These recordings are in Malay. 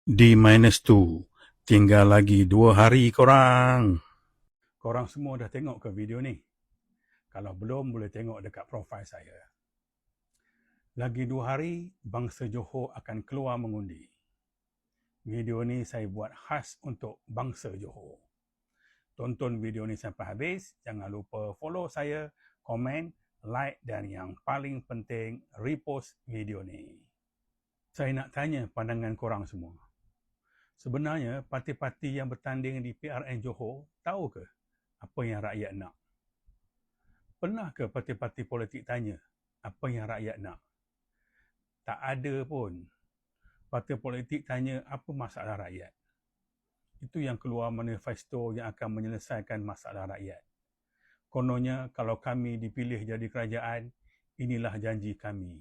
D-2. Tinggal lagi 2 hari korang. Korang semua dah tengok ke video ni? Kalau belum, boleh tengok dekat profil saya. Lagi 2 hari, bangsa Johor akan keluar mengundi. Video ni saya buat khas untuk bangsa Johor. Tonton video ni sampai habis. Jangan lupa follow saya, komen, like dan yang paling penting, repost video ni. Saya nak tanya pandangan korang semua. Sebenarnya, parti-parti yang bertanding di PRN Johor tahu ke apa yang rakyat nak? Pernah ke parti-parti politik tanya apa yang rakyat nak? Tak ada pun. Parti politik tanya apa masalah rakyat. Itu yang keluar manifesto yang akan menyelesaikan masalah rakyat. Kononnya, kalau kami dipilih jadi kerajaan, inilah janji kami.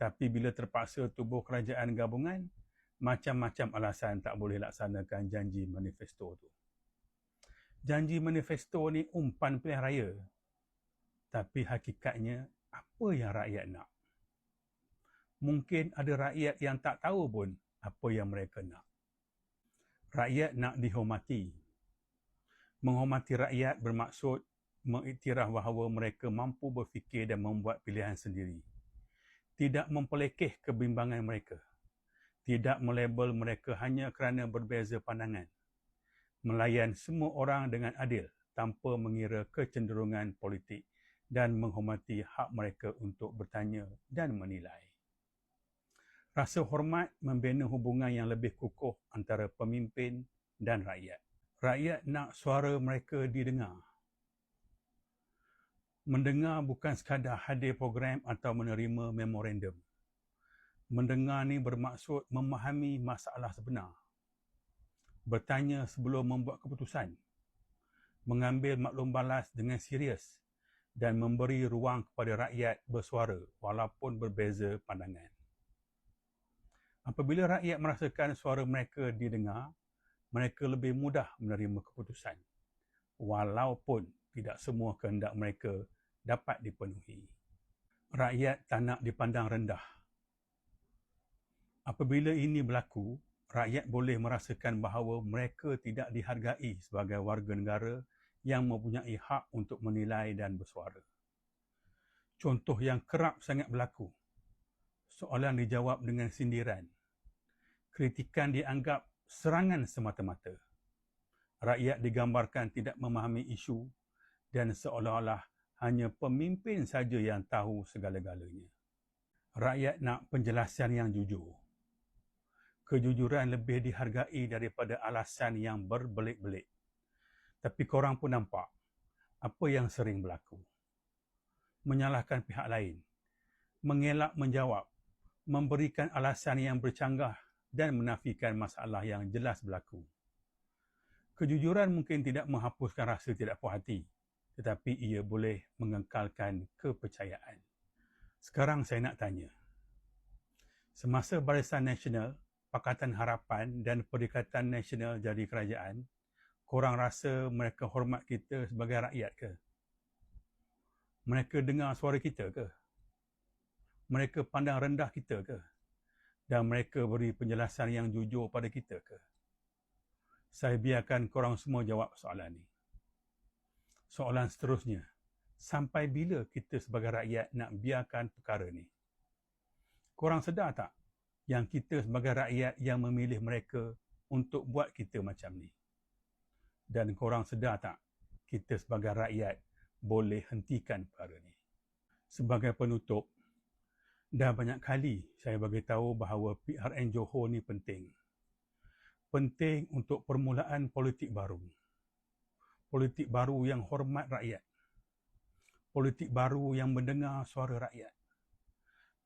Tapi bila terpaksa tubuh kerajaan gabungan, macam-macam alasan tak boleh laksanakan janji manifesto tu. Janji manifesto ni umpan pilihan raya. Tapi hakikatnya, apa yang rakyat nak? Mungkin ada rakyat yang tak tahu pun apa yang mereka nak. Rakyat nak dihormati. Menghormati rakyat bermaksud mengiktiraf bahawa mereka mampu berfikir dan membuat pilihan sendiri. Tidak mempelekeh kebimbangan mereka. Tidak melabel mereka hanya kerana berbeza pandangan. Melayan semua orang dengan adil tanpa mengira kecenderungan politik dan menghormati hak mereka untuk bertanya dan menilai. Rasa hormat membina hubungan yang lebih kukuh antara pemimpin dan rakyat. Rakyat nak suara mereka didengar. Mendengar bukan sekadar hadir program atau menerima memorandum. Mendengar ni bermaksud memahami masalah sebenar. Bertanya sebelum membuat keputusan. Mengambil maklum balas dengan serius dan memberi ruang kepada rakyat bersuara walaupun berbeza pandangan. Apabila rakyat merasakan suara mereka didengar, mereka lebih mudah menerima keputusan walaupun tidak semua kehendak mereka dapat dipenuhi. Rakyat tak nak dipandang rendah. Apabila ini berlaku, rakyat boleh merasakan bahawa mereka tidak dihargai sebagai warga negara yang mempunyai hak untuk menilai dan bersuara. Contoh yang kerap sangat berlaku. Soalan dijawab dengan sindiran. Kritikan dianggap serangan semata-mata. Rakyat digambarkan tidak memahami isu dan seolah-olah hanya pemimpin saja yang tahu segala-galanya. Rakyat nak penjelasan yang jujur. Kejujuran lebih dihargai daripada alasan yang berbelit-belit. Tapi korang pun nampak apa yang sering berlaku. Menyalahkan pihak lain, mengelak menjawab, memberikan alasan yang bercanggah dan menafikan masalah yang jelas berlaku. Kejujuran mungkin tidak menghapuskan rasa tidak puas hati, tetapi ia boleh mengekalkan kepercayaan. Sekarang saya nak tanya. Semasa Barisan Nasional, Pakatan Harapan dan Perikatan Nasional jadi kerajaan, korang rasa mereka hormat kita sebagai rakyat ke? Mereka dengar suara kita ke? Mereka pandang rendah kita ke? Dan mereka beri penjelasan yang jujur pada kita ke? Saya biarkan korang semua jawab soalan ni. Soalan seterusnya, sampai bila kita sebagai rakyat nak biarkan perkara ni? Korang sedar tak yang kita sebagai rakyat yang memilih mereka untuk buat kita macam ni? Dan korang sedar tak kita sebagai rakyat boleh hentikan perkara ni? Sebagai penutup, dah banyak kali saya bagi tahu bahawa PRN Johor ni penting. Penting untuk permulaan politik baru. Politik baru yang hormat rakyat. Politik baru yang mendengar suara rakyat.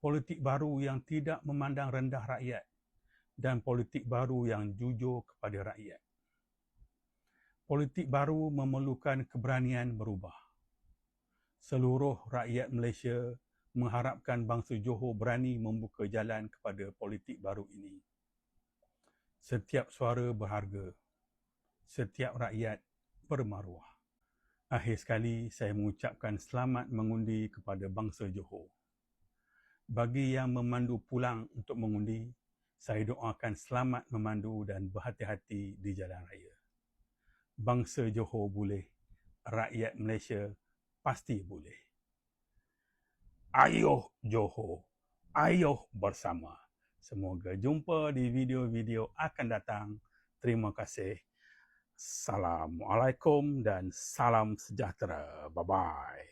Politik baru yang tidak memandang rendah rakyat. Dan politik baru yang jujur kepada rakyat. Politik baru memerlukan keberanian berubah. Seluruh rakyat Malaysia mengharapkan bangsa Johor berani membuka jalan kepada politik baru ini. Setiap suara berharga. Setiap rakyat bermaruah. Akhir sekali, saya mengucapkan selamat mengundi kepada bangsa Johor. Bagi yang memandu pulang untuk mengundi, Saya doakan selamat memandu dan berhati-hati di jalan raya. Bangsa Johor boleh, rakyat Malaysia pasti boleh. Ayuh Johor, ayuh bersama. Semoga jumpa di video-video akan datang. Terima kasih. Assalamualaikum dan salam sejahtera. Bye-bye.